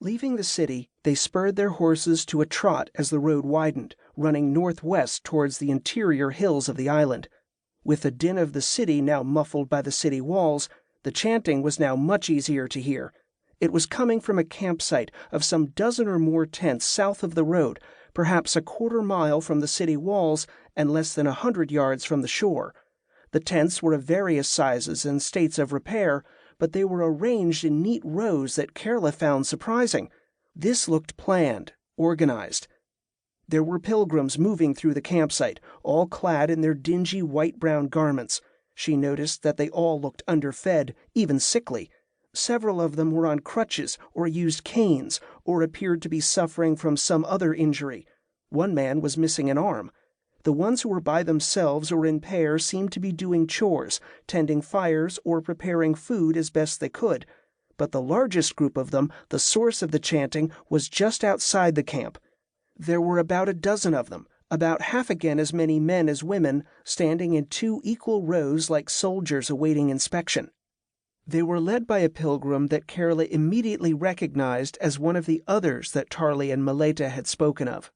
Leaving the city, they spurred their horses to a trot as the road widened, running northwest towards the interior hills of the island. With the din of the city now muffled by the city walls, the chanting was now much easier to hear. It was coming from a campsite of some dozen or more tents south of the road, perhaps a quarter-mile from the city walls and less than 100 yards from the shore. The tents were of various sizes and states of repair, but they were arranged in neat rows that Carla found surprising. This looked planned, organized. There were pilgrims moving through the campsite, all clad in their dingy white-brown garments. She noticed that they all looked underfed, even sickly. Several of them were on crutches or used canes, or appeared to be suffering from some other injury. One man was missing an arm. The ones who were by themselves or in pairs seemed to be doing chores, tending fires or preparing food as best they could. But the largest group of them, the source of the chanting, was just outside the camp. There were about a dozen of them, about half again as many men as women, standing in 2 equal rows like soldiers awaiting inspection. They were led by a pilgrim that Carla immediately recognized as one of the others that Tarly and Meleta had spoken of.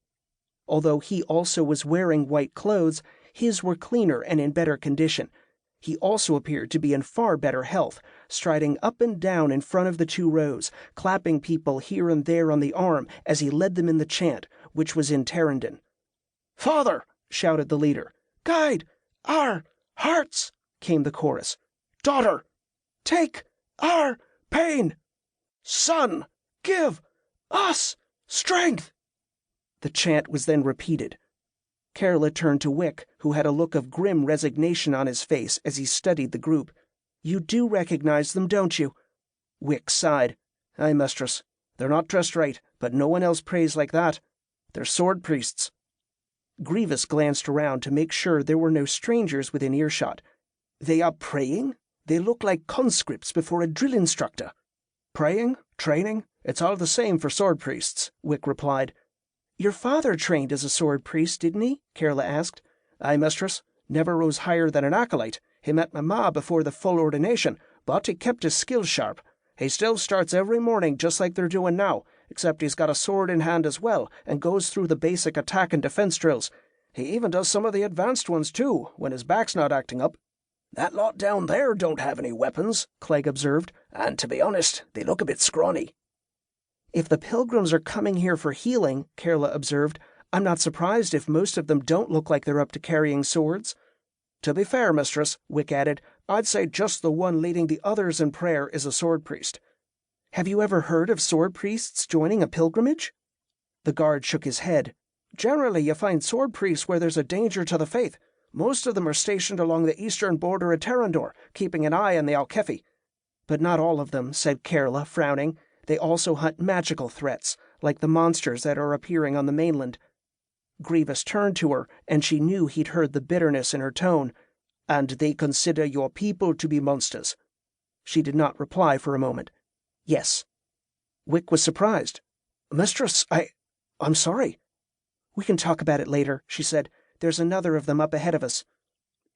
Although he also was wearing white clothes, his were cleaner and in better condition. He also appeared to be in far better health, striding up and down in front of the 2 rows, clapping people here and there on the arm as he led them in the chant, which was in Tarandon. "Father!" shouted the leader. "Guide! Our hearts!" came the chorus. "Daughter! Take our pain! Son! Give us strength!" The chant was then repeated. Carla turned to Wick, who had a look of grim resignation on his face as he studied the group. "You do recognize them, don't you?" Wick sighed. "Aye, mistress. They're not dressed right, but no one else prays like that. They're sword priests." Grievous glanced around to make sure there were no strangers within earshot. "They are praying? They look like conscripts before a drill instructor." "Praying? Training? It's all the same for sword priests," Wick replied. "Your father trained as a sword priest, didn't he?" Carla asked. "Aye, mistress. Never rose higher than an acolyte. He met my ma before the full ordination, but he kept his skills sharp. He still starts every morning just like they're doing now, except he's got a sword in hand as well and goes through the basic attack and defense drills. He even does some of the advanced ones too, when his back's not acting up." "That lot down there don't have any weapons," Clegg observed, "and to be honest, they look a bit scrawny." "If the pilgrims are coming here for healing," Carla observed, "I'm not surprised if most of them don't look like they're up to carrying swords." "To be fair, mistress," Wick added, "I'd say just the one leading the others in prayer is a sword priest." "Have you ever heard of sword priests joining a pilgrimage?" The guard shook his head. "Generally, you find sword priests where there's a danger to the faith. Most of them are stationed along the eastern border of Terrandor, keeping an eye on the Alkefi." "But not all of them," said Carla, frowning. "They also hunt magical threats, like the monsters that are appearing on the mainland." Grievous turned to her, and she knew he'd heard the bitterness in her tone. "And they consider your people to be monsters?" She did not reply for a moment. "Yes." Wick was surprised. "Mistress, I'm sorry." "We can talk about it later," she said. "There's another of them up ahead of us."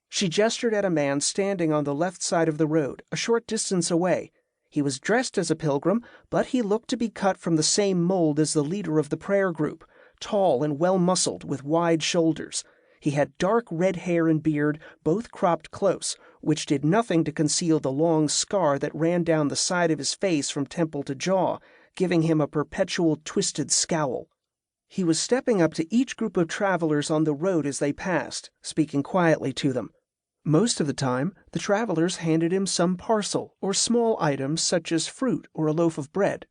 She gestured at a man standing on the left side of the road, a short distance away. He was dressed as a pilgrim, but he looked to be cut from the same mold as the leader of the prayer group, tall and well-muscled, with wide shoulders. He had dark red hair and beard, both cropped close, which did nothing to conceal the long scar that ran down the side of his face from temple to jaw, giving him a perpetual twisted scowl. He was stepping up to each group of travelers on the road as they passed, speaking quietly to them. Most of the time, the travelers handed him some parcel or small items such as fruit or a loaf of bread.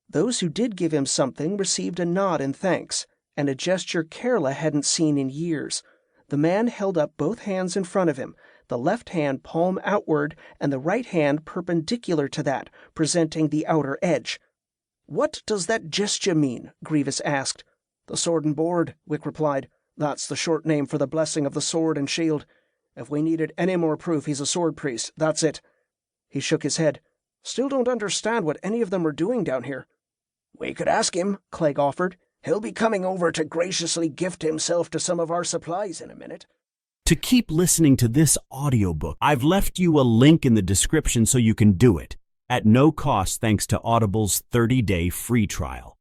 Those who did give him something received a nod in thanks, and a gesture Carla hadn't seen in years. The man held up both hands in front of him, the left hand palm outward and the right hand perpendicular to that, presenting the outer edge. "What does that gesture mean?" Grievous asked. "The sword and board," Wick replied. "That's the short name for the blessing of the sword and shield. If we needed any more proof he's a sword priest, that's it." He shook his head. "Still don't understand what any of them are doing down here." "We could ask him," Clegg offered. "He'll be coming over to graciously gift himself to some of our supplies in a minute." To keep listening to this audiobook, I've left you a link in the description so you can do it. at no cost thanks to Audible's 30-day free trial.